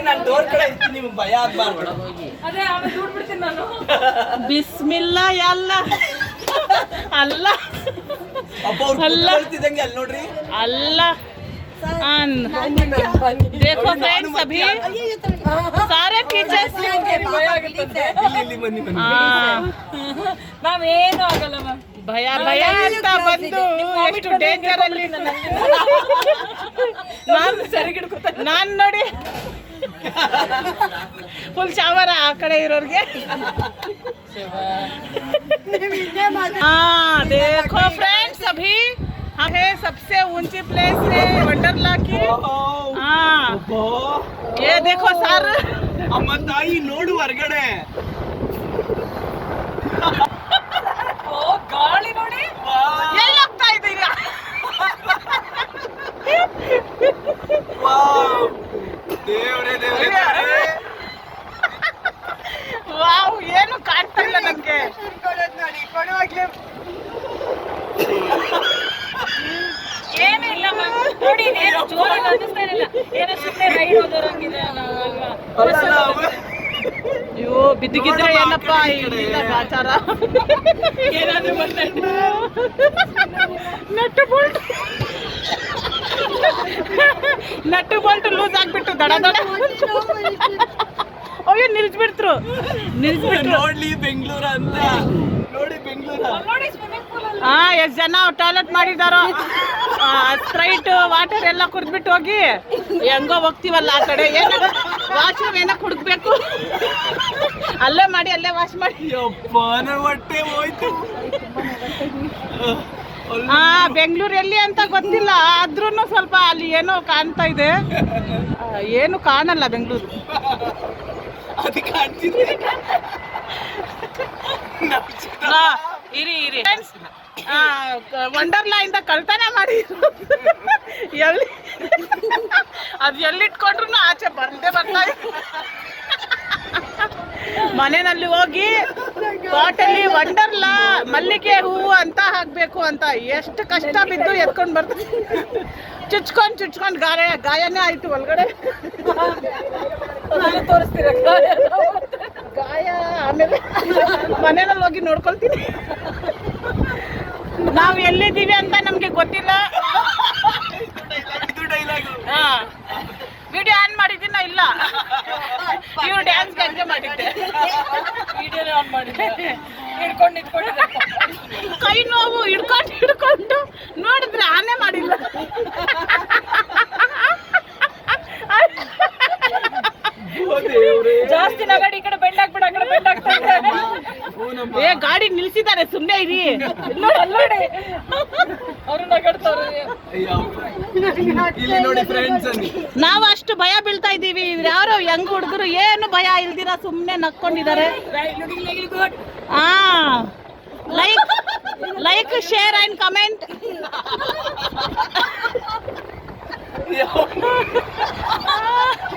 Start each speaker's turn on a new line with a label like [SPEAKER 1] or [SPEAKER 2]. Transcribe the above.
[SPEAKER 1] ನಾನು ಡೋರ್ ಕಡೆ ಇರ್ತೀನಿ, ನಿಮ್ಗೆ ಭಯ ಆಗ್ಬಾರ್ದು.
[SPEAKER 2] ಅದೇ ಆಮೇಲೆ ದೂಡ್ಬಿಡ್ತೀನಿ ನಾನು.
[SPEAKER 3] ಬಿಸ್ಮಿಲ್ಲಾ ಯಲ್ಲ ಅಲ್ಲ
[SPEAKER 1] ಅಪ್ಪ ಅವ್ರು ಕೂತ್ಕೊಳ್ತಿದ್ದಂಗೆ ಅಲ್ಲಿ ನೋಡ್ರಿ.
[SPEAKER 3] अल्लाह देखो फ्रेंड्स अभी सारे टीचर्स
[SPEAKER 1] ಇಲ್ಲಿ ಬನ್ನಿ ಬನ್ನಿ.
[SPEAKER 2] ಮ್ಯಾಮ್ ಏನು ಆಗಲ್ಲ ಮ್ಯಾಮ್.
[SPEAKER 3] ಭಯ ಭಯ ಅಂತ ಬಂದು ಎಷ್ಟು ಡೇಂಜರ್ ಅಲ್ಲಿ ನಾನು ನೋಡಿ ಫುಲ್ ಶಾವರ ಆ ಕಡೆ ಇರೋರ್ಗೆ. हाँ देखो फ्रेंड्स अभी हम है सबसे ऊंची प्लेस है वंडरला की. हाँ ये देखो सर.
[SPEAKER 1] ಅಮ್ಮ ತಾಯಿ ನೋಡು ಹೊರಗಡೆ.
[SPEAKER 2] ಓ ಗಾಳಿ ನೋಡಿ.
[SPEAKER 3] ಎಲ್ಲಿ ಹೋಗ್ತಾ ಇದ್ದೀರಾ?
[SPEAKER 1] ದೇವ್ರೆ ದೇವ್ರೆ.
[SPEAKER 3] ವಾವ್ ಏನು ಕಾಣ್ತಾ ಇಲ್ಲ ನನಗೆ.
[SPEAKER 2] ಏನೂ ಇಲ್ಲ ಮ್ಯಾಮ್. ನೋಡಿ ಏನು ಜೋರಾಗಿ ಅನ್ನಿಸ್ತಾ ಇಲ್ಲ. ಏನೋ ಸುಮ್ಮನೆ ರೈಡ್ ಹೋದೋರಂಗಿದೆ ಅಲ್ವಾ.
[SPEAKER 3] ಅಯ್ಯೋ ಬಿದ್ದಿಗಿದ್ರೆ ಏನಪ್ಪ ಇಲ್ಲ ಗಾಚಾರ.
[SPEAKER 2] ಏನಾದ್ರು ಬಂದಂಡು
[SPEAKER 3] ನಟ್ಟು ಬೋಲ್ಟ್ ಲೂಸ್ ಆಗ್ಬಿಟ್ಟು ದಡ ದಡ ಅಯ್ಯೋ ನಿಲ್ಸ್ಬಿಡ್ತ್ರು.
[SPEAKER 1] ನೋಡ್ಲಿ ಬೆಂಗಳೂರು ಅಂತ. ನೋಡಿ ಬೆಂಗಳೂರು.
[SPEAKER 2] ನೋಡಿ ಸ್ವಿಮ್ಮಿಂಗ್ ಪೂಲ್ ಅಲ್ಲಿ.
[SPEAKER 3] ಹಾ ಎಷ್ಟು ಜನ ಟಾಯ್ಲೆಟ್ ಮಾಡಿದಾರೋ. ಸ್ಪ್ರೈಟ್ ವಾಟರ್ ಎಲ್ಲ ಕುಡಿದ್ಬಿಟ್ಟು ಹೋಗಿ ಹೆಂಗೋ ಹೋಗ್ತೀವಲ್ಲ ಆ ಕಡೆ. ಏನೋ ವಾಶ್ರೂಮ್ ಏನೋ ಕುಡ್ಬೇಕು, ಅಲ್ಲೇ ಮಾಡಿ ಅಲ್ಲೇ ವಾಶ್ ಮಾಡಿ.
[SPEAKER 1] ಯಪ್ಪ ನನ್ನ ಹೊಟ್ಟೆ ಹೋಯ್ತು.
[SPEAKER 3] ಹಾ ಬೆಂಗಳೂರು ಎಲ್ಲಿ ಅಂತ ಗೊತ್ತಿಲ್ಲ, ಆದ್ರೂ ಸ್ವಲ್ಪ ಅಲ್ಲಿ ಏನೋ ಕಾಣ್ತಾ ಇದೆ. ಏನು ಕಾಣಲ್ಲ ಬೆಂಗಳೂರು.
[SPEAKER 1] ಅದು ಕಾಣ್ತಿದೆ.
[SPEAKER 3] ಇರಿ ಇರಿ ವಂಡರ್ಲಾ ಇಂದ ಕಳ್ತನ ಮಾಡಿ ಎಲ್ಲಿ ಅದು ಎಲ್ಲಿಟ್ಕೊಂಡ್ರು ಆಚೆ ಬರ್ತಾ ಮನೆಯಲ್ಲಿ ಹೋಗಿ ತೋಟಲ್ಲಿ ವಂಡರ್ಲಾ ಮಲ್ಲಿಗೆ ಹೂವು ಅಂತ ಹಾಕ್ಬೇಕು ಅಂತ ಎಷ್ಟು ಕಷ್ಟ ಬಿದ್ದು ಎತ್ಕೊಂಡು ಬರ್ತಾರೆ. ಚುಚ್ಕೊಂಡು ಗಾಯನೇ ಆಯ್ತು ಒಳಗಡೆ.
[SPEAKER 2] ತೋರಿಸ್ತೀರ
[SPEAKER 3] ಗಾಯ ಆಮೇಲೆ ಮನೆಯಲ್ಲಿ ಹೋಗಿ ನೋಡ್ಕೊಳ್ತೀನಿ. ನಾವು ಎಲ್ಲಿದ್ದೀವಿ ಅಂತ ನಮ್ಗೆ ಗೊತ್ತಿಲ್ಲ. ಹಾ ವಿಡಿಯೋ ಆನ್ ಮಾಡಿದ್ದೀನ ಇಲ್ಲ, ಇವ್ರು ಡ್ಯಾನ್ಸ್ ಎಂಜಾಯ್ ಮಾಡಿದ್ದೆ.
[SPEAKER 2] ವಿಡಿಯೋನೇ ಆನ್ ಮಾಡಿದ್ದೆ. ಹಿಡ್ಕೊಂಡಿದ್ದೆ.
[SPEAKER 3] ಕೈ ನೋವು ಹಿಡ್ಕೊಂಡು ನೋಡಿದ್ರೆ ಆನೆ ಮಾಡಿಲ್ಲ.
[SPEAKER 2] ಜಾಸ್ತಿ ನಗಡಿ ಈ ಕಡೆ ಬೆಂಡ್ ಹಾಕ್ಬಿಡ, ಆ ಕಡೆ ಬೆಂಡ್ ಹಾಕ್ತಾ ಇದ್ದಾರೆ.
[SPEAKER 3] ಏ ಗಾಡಿ ನಿಲ್ಸಿದ್ದಾರೆ, ಸುಮ್ಮನೆ ಇರಿ.
[SPEAKER 2] ಅಲ್ಲೋಡಿ ಅವರು ನಗಡ್ತವ್ರೆ.
[SPEAKER 1] ಇಲ್ಲಿ ನೋಡಿ ಫ್ರೆಂಡ್ಸ್ ಅಲ್ಲಿ
[SPEAKER 3] ನಾವು ಅಷ್ಟು ಭಯ ಬೀಳ್ತಾ ಇದ್ದೀವಿ. ಯಾರೋ ಹೆಂಗ್ ಹುಡುಗರು ಏನು ಭಯ ಇಲ್ದಿರ ಸುಮ್ಮನೆ ನಕ್ಕೊಂಡಿದ್ದಾರೆ. ಹಾ ಲೈಕ್ ಶೇರ್ ಅಂಡ್ ಕಮೆಂಟ್.